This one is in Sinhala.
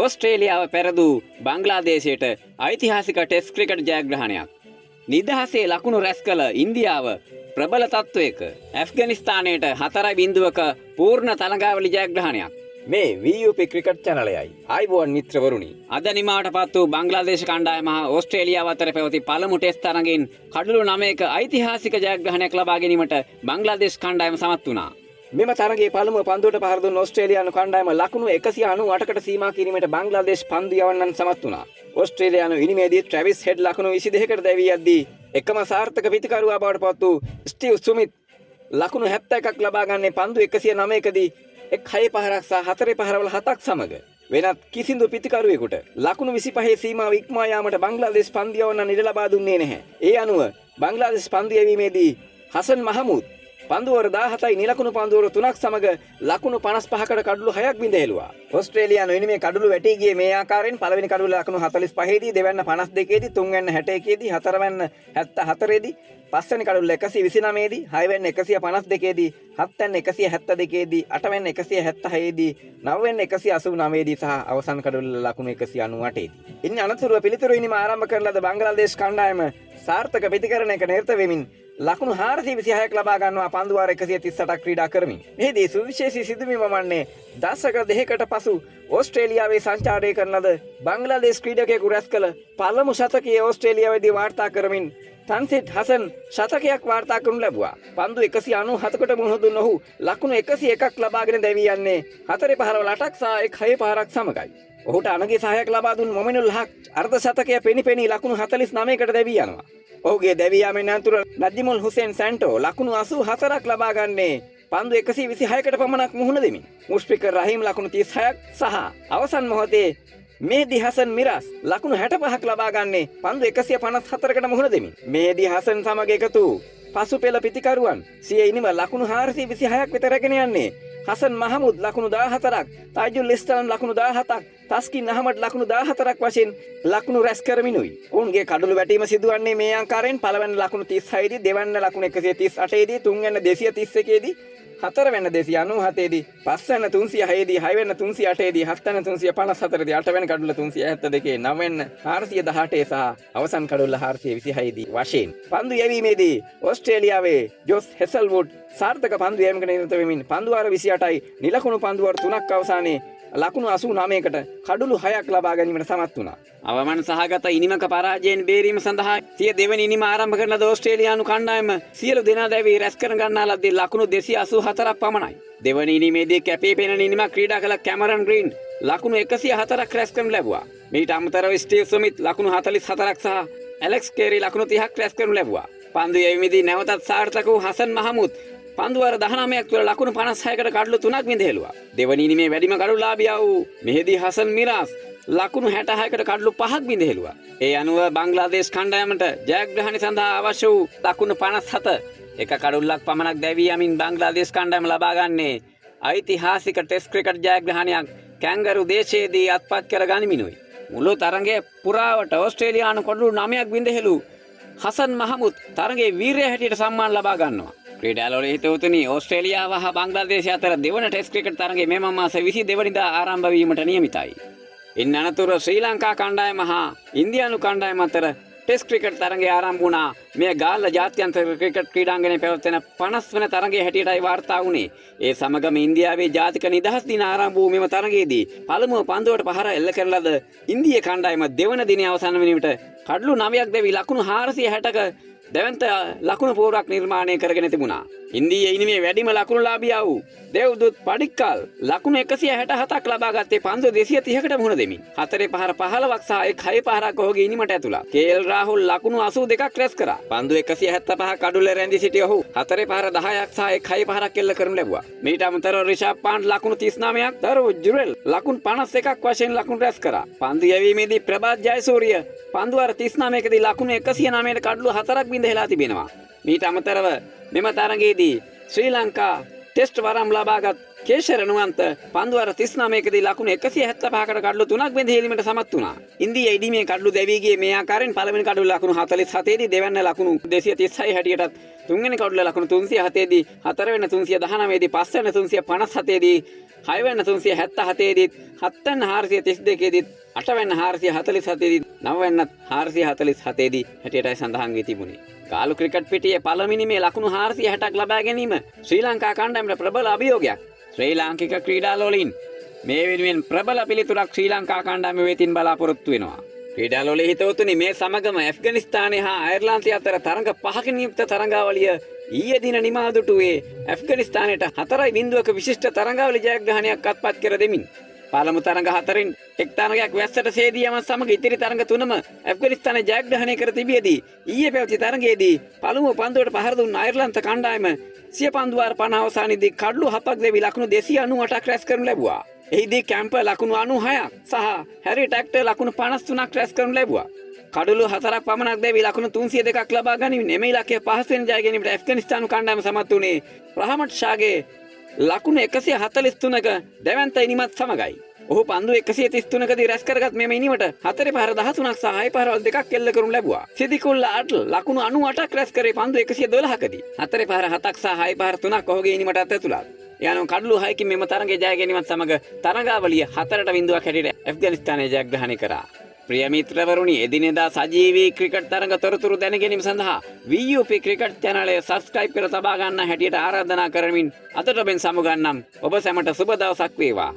ඕස්ට්‍රේලියාව පෙරදූ බංග්ලාදේශයට ඓතිහාසික ටෙස්ට් ක්‍රිකට් ජයග්‍රහණයක්. නිදහසේ ලකුණු රැස් කළ ඉන්දියාව ප්‍රබල තත්ත්වයක ඇෆ්ගනිස්තානයට 4-0ක පූර්ණ තරඟාවලි ජයග්‍රහණයක්. මේ VUP ක්‍රිකට් චැනලයයි. ආයුබෝවන් මිත්‍රවරුනි. අද නිමාවට පත් වූ බංග්ලාදේශ කණ්ඩායම හා ඕස්ට්‍රේලියාව අතර පැවති පළමු ටෙස්ට් තරඟෙන් කඩලු 9ක ඓතිහාසික ජයග්‍රහණයක් ලබා ගැනීමට බංග්ලාදේශ කණ්ඩායම සමත් වුණා. මෙම තරගයේ පළමුව පන්දුවට පහර දුන් ඕස්ට්‍රේලියානු කණ්ඩායම ලකුණු 198කට සීමා කිරීමට බංග්ලාදේශ පන්දු යවන්නන් සමත් වුණා. ඕස්ට්‍රේලියානු ඉනිමේදී ට්‍රැවිස් හෙඩ් ලකුණු 22කට දැවී යද්දී එකම සාර්ථක පිතිකරුවා බවට පත් වූ ස්ටීව් ස්මිත් ලකුණු 71ක් ලබා ගන්නේ පන්දු 109කදී එක් 6 පහරක් සහ 4 පහරවල 7ක් සමග. වෙනත් කිසිදු පිතිකරුවෙකුට ලකුණු 25 සීමාව ඉක්මවා යාමට බංග්ලාදේශ පන්දු යවන්න ඉඩ ලබා දුන්නේ නැහැ. ඒ අනුව බංග්ලාදේශ පන්දු යැවීමේදී හසන් මහමුද් පන්දුවර 17යි නිලකුණු පන්දුවර 3ක් සමග ලකුණු 55කට කඩලු 6ක් බිඳ ඕස්ට්‍රේලියානු ඉනිමේ කඩලු වැටි ගියේ මේ ආකාරයෙන් පළවෙනි කඩලු ලකුණු 45 දී දෙවැන්න 52 දී තුන්වැන්න 61 දී හතරවැන්න 74 දී පස්වෙනි කඩලු 129 දී හයවැන්න 152 දී හත්වැන්න 172 දී අටවැන්න 176 දී නවවැන්න 189 දී සහ අවසන් කඩලු ලකුණු 198 දී. ඉන් අනතුරුව පිළිතුරු ඉනිම ආරම්භ කරන ලද බංග්ලාදේශ කණ්ඩායම සාර්ථක ප්‍රතිකරණයක නිරත වෙමින් ලකුණු 426ක් ලබා ගන්නවා පන්දු වාර 138ක් ක්‍රීඩා කරමින්. මෙහිදී සුවිශේෂී සිදුවීම වන්නේ දශක දෙකකට පසු ඕස්ට්‍රේලියාවේ සංචාරය කරන ලද බංග්ලාදේශ ක්‍රීඩකයෙකු රැස් කළ පළමු ශතකයේ ඕස්ට්‍රේලියාවේදී වාර්තා කරමින් තන්සිට් හසන් ශතකයක් වාර්තා කරනු ලැබුවා. පන්දු 197කට මුහුණ දුන් ඔහු ලකුණු 101ක් ලබාගෙන දැවී යන්නේ 4 පහරවල 8ක් සහ 6 පහරක් සමගයි. ඔහුට අනගේ සහායක් ලබා දුන් මොමිනුල් හක් අර්ධ ශතකය පෙනි ලකුණු 49කට දැවී යනවා. ඔහුගේ දැවී යාමෙන් අනතුරු නජිමුල් හුසේන් සැන්ටෝ ලකුණු 84ක් ලබා ගන්නේ පන්දු 126කට පමණක් මුහුණ දෙමින්. මුෂ්ෆිකර් රහීම් ලකුණු 36ක් සහ අවසන් මොහොතේ මෙහෙදි හසන් මිරාස් ලකුණු 65ක් ලබා ගන්නේ පන්දු 154කට මුහුණ දෙමින්. මෙහෙදි හසන් සමග එකතු පසු පෙළ පිතිකරුවන් සිය ඉනිම ලකුණු 426ක් වෙත රැගෙන යන්නේ. හසන් මහමුද් ලකුණු 14ක්, තාජුල් ඉස්ලාම් ලකුණු 17ක්, තස්කින් අහමඩ් ලකුණු 14ක් වශයෙන් ලකුණු රැස් කරමිනුයි. ඔවුන්ගේ කඩළු වැටීම සිදුවන්නේ මේ ආකාරයෙන් පළවෙනි ලකුණු 36 දී, දෙවැන්න ලකුණු 138 දී, තුන්වැන්න 231 දී, හතරවැන්න 297 දී, පස්වැන්න 306 දී, හයවැන්න 308 දී, හත්වැන්න 354 දී, අටවැන්න කඩුල්ල 372, නවවැන්න 418 සහ අවසන් කඩුල්ල 426 දී වශයෙන් පන්දු යැවීමේදී ඕස්ට්‍රේලියාවේ ජොස් හෙසල්වුඩ් සාර්ථක පන්දු යැවීමකට නිරත වෙමින් පන්දු වාර 28යි නිලකුණු පන්දු වාර 3ක් අවසානයේ ලකුණු 89කට කඩුළු 6ක් ලබා ගැනීමට සමත් වුණා. අවමන් සහගත ඉනිමක පරාජයෙන් බේරීම සඳහා සිය දෙවැනි ඉනිම ආරම්භ කරන ද ඕස්ට්‍රේලියානු කණ්ඩායම සියලු දෙනා දැවී රැස් කර ගන්නා ලද්දේ ලකුණු 284ක් පමණයි. දෙවැනි ඉනිමේදී කැපී පෙනෙන ඉනිමක් ක්‍රීඩා කළ කැමරන් ග්‍රීන් ලකුණු 104ක් රැස් කරනු ලැබුවා. මීට අමතරව ස්ටීව් ස්මිත් ලකුණු 44ක් සහ ඇලෙක්ස් කේරි ලකුණු 30ක් රැස් කරනු ලැබුවා. පන්දු යැවීමේදී නැවතත් සාර්ථක වූ හසන් මහමුද් පන්දු වාර 19ක් තුළ ලකුණු 56කට කඩලු 3ක් විඳහෙළුවා. දෙවැනි ඉනිමේ වැඩිම කඩුලාභියා වූ මෙහෙදි හසන් මිරාස් ලකුණු 66කට කඩලු 5ක් විඳහෙළුවා. ඒ අනුව බංග්ලාදේශ කණ්ඩායමට ජයග්‍රහණය සඳහා අවශ්‍ය වූ ලකුණු 57 එක කඩුල්ලක් පමණක් දැවී යමින් බංග්ලාදේශ කණ්ඩායම ලබා ගන්නේ ඓතිහාසික ටෙස්ට් ක්‍රිකට් ජයග්‍රහණයක් කැංගරු දේශයේදී අත්පත් කර ගනිමිනුයි. මුළු තරගයේ පුරාවට ඕස්ට්‍රේලියානු කඩලු 9ක් විඳහෙළු හසන් මහමුද් තරගයේ වීරයා හැටියට සම්මාන ලබා ගන්නවා. ක්‍රීඩාලෝල හිතවතුනි, ඕස්ට්‍රේලියාව හා බංග්ලාදේශය අතර දෙවන ටෙස්ට් ක්‍රිකට් තරගයේ මේ මාස 22 වෙනිදා ආරම්භ වීමට නියමිතයි. ඉන් අනතුරුව ශ්‍රී ලංකා කණ්ඩායම හා ඉන්දියානු කණ්ඩායම අතර ටෙස්ට් ක්‍රිකට් තරගය ආරම්භ වුණා. මේ ගාල්ල ජාත්‍යන්තර ක්‍රිකට් ක්‍රීඩාංගණයේ පැවැත්වෙන 50 වන තරගයේ හැටියටයි වාර්තා වුණේ. ඒ සමගම ඉන්දියාවේ ජාතික නිදහස් දින ආරම්භ වූ මෙම තරගයේදී පළමුව පන්දුවට පහර එල්ල කරන ලද ඉන්දියා කණ්ඩායම දෙවන දිනේ අවසන් වන විට කඩලු 9ක් දැවි ලකුණු 460ක දැවන්ත ලකුණු පෝරක් නිර්මාණය කරගෙන තිබුණා. ඉන්දිය ඉනිමේ වැඩිම ලකුණුලාභියා වූ දේව්දුත් පඩික්කල් ලකුණු 167ක් ලබා ගත්තේ පන්දු 230කට මුහුණ දෙමින්. 4 පහර 15ක් සහ 6 පහරක් ඔහුගේ ඉනිමට ඇතුළත්. කේල් රාහුල් ලකුණු 82ක් රැස් කරා. පන්දු 175 කඩුල්ල රැඳී සිටි ඔහු 4 පහර 10ක් සහ 6 පහරක් එල්ල කරනු ලැබුවා. මීට අමතරව රිෂාබ් පාන්ඩ් ලකුණු 39ක්, දරු ජුරෙල් ලකුණු 51ක් වශයෙන් ලකුණු රැස් කරා. පන්දු යැවීමේදී ප්‍රභාත් ජයසූරිය පන්දු වාර 39කදී ලකුණු 109ට කඩලු 4ක් බිඳහෙලා තිබෙනවා. මීට අමතරව මෙම තරගයේදී ශ්‍රී ලංකා ටෙස්ට් වරම් ලබාගත් කේශර නුවන්ත පන්දු වාර 39කදී ලකුණු 175කට කඩලු 3ක් බිඳහෙලීමට සමත් වුණා. ඉන්දියා ඉදිමේ කඩලු දැවී ගියේ මේ ආකාරයෙන් පළවෙනි කඩලු ලකුණු 47 දී, දෙවැන්න ලකුණු 236 හැටියටත්, තුන්වෙනි කඩලු ලකුණු 307 දී, හතරවෙනි 319 දී, පස්වෙනි 357 දී 6 වෙනි 377 දීත් 7 වෙනි 432 දීත් 8 වෙනි 447 දීත් 9 වෙනි 447 දී හැටියටයි සඳහන් වී තිබුණේ. ගාලු ක්‍රිකට් පිටියේ පළමුවෙනි මේ ලකුණු 460ක් ලබා ගැනීම ශ්‍රී ලංකා කණ්ඩායමට ප්‍රබල අභියෝගයක්. ශ්‍රී ලාංකික ක්‍රීඩාලෝලීන් මේ වෙනුවෙන් ප්‍රබල පිළිතුරක් ශ්‍රී ලංකා කණ්ඩායම වෙතින් බලාපොරොත්තු වෙනවා. ක්‍රීඩාලෝලී හිතවතුනි මේ සමගම ඇෆ්ගනිස්තානය හා අයර්ලාන්තය අතර තරඟ 5කින් යුක්ත තරඟාවලිය ඊයේ දින නිමා දුටුවේ ඇෆ්ගනිස්තානයට 4-0ක විශිෂ්ට තරඟාවලි ජයග්‍රහණයක් අත්පත් කර දෙමින්. පළමු තරඟ 4න් එක් තරඟයක් වැස්සට සේදී යමත් සමග ඉතිරි තරඟ 3ම ඇෆ්ගනිස්තානය ජයග්‍රහණය කර තිබියදී ඊයේ පැවති තරඟයේදී පළමුව පන්දුවට පහර දුන් අයර්ලාන්ත කණ්ඩායම සිය පන්දු වාර 50 අවසානයේදී කඩලු 7ක් දෙවි ලකුණු 298ක් රැස් කරනු ලැබුවා. එහිදී කැම්පර් ලකුණු 96ක් සහ හැරි ටැක්ටර් ලකුණු 53ක් රැස් කරනු ලැබුවා. කඩලු 4ක් පමණක් දෙවි ලකුණු 302ක් ලබා ගැනීම එම ඉලක්කය පහසුවෙන් ජය ගැනීමට ඇෆ්ගනිස්තානු කණ්ඩායම සමත් වුණේ රහමට් ෂාගේ ලකුණු 143ක දැවැන්ත ඉනිමත් සමගයි. ඔහු පන්දු 133කදී රැස් කරගත් මෙම ඉනිමට 4 පහර 13ක් සහ 6 පහරවල් 2ක් එල්ල කරනු ලැබුවා. සිදිකුල්ලා අට්ල් ලකුණු 98ක් රැස් කරේ පන්දු 112කදී. 4 පහර 7ක් සහ 6 පහර 3ක් ඔහුගේ ඉනිමටත් ඇතුළත්. යනු කඩලු 6කින් මෙම තරගයේ ජය ගැනීමත් සමග තරගාවලිය 4-0ක් හැටියට ඇෆ්ගනිස්තානය ජයග්‍රහණය කරා. ප්‍රිය මිත්‍රවරුනි, එදිනෙදා සජීවී ක්‍රිකට් තරඟ තොරතුරු දැන ගැනීම සඳහා VUP ක්‍රිකට් channel එක subscribe කර තබා ගන්න හැටියට ආරාධනා කරමින් අදට ඔබෙන් සමුගන්නම්. ඔබ සැමට සුබ දවසක් වේවා.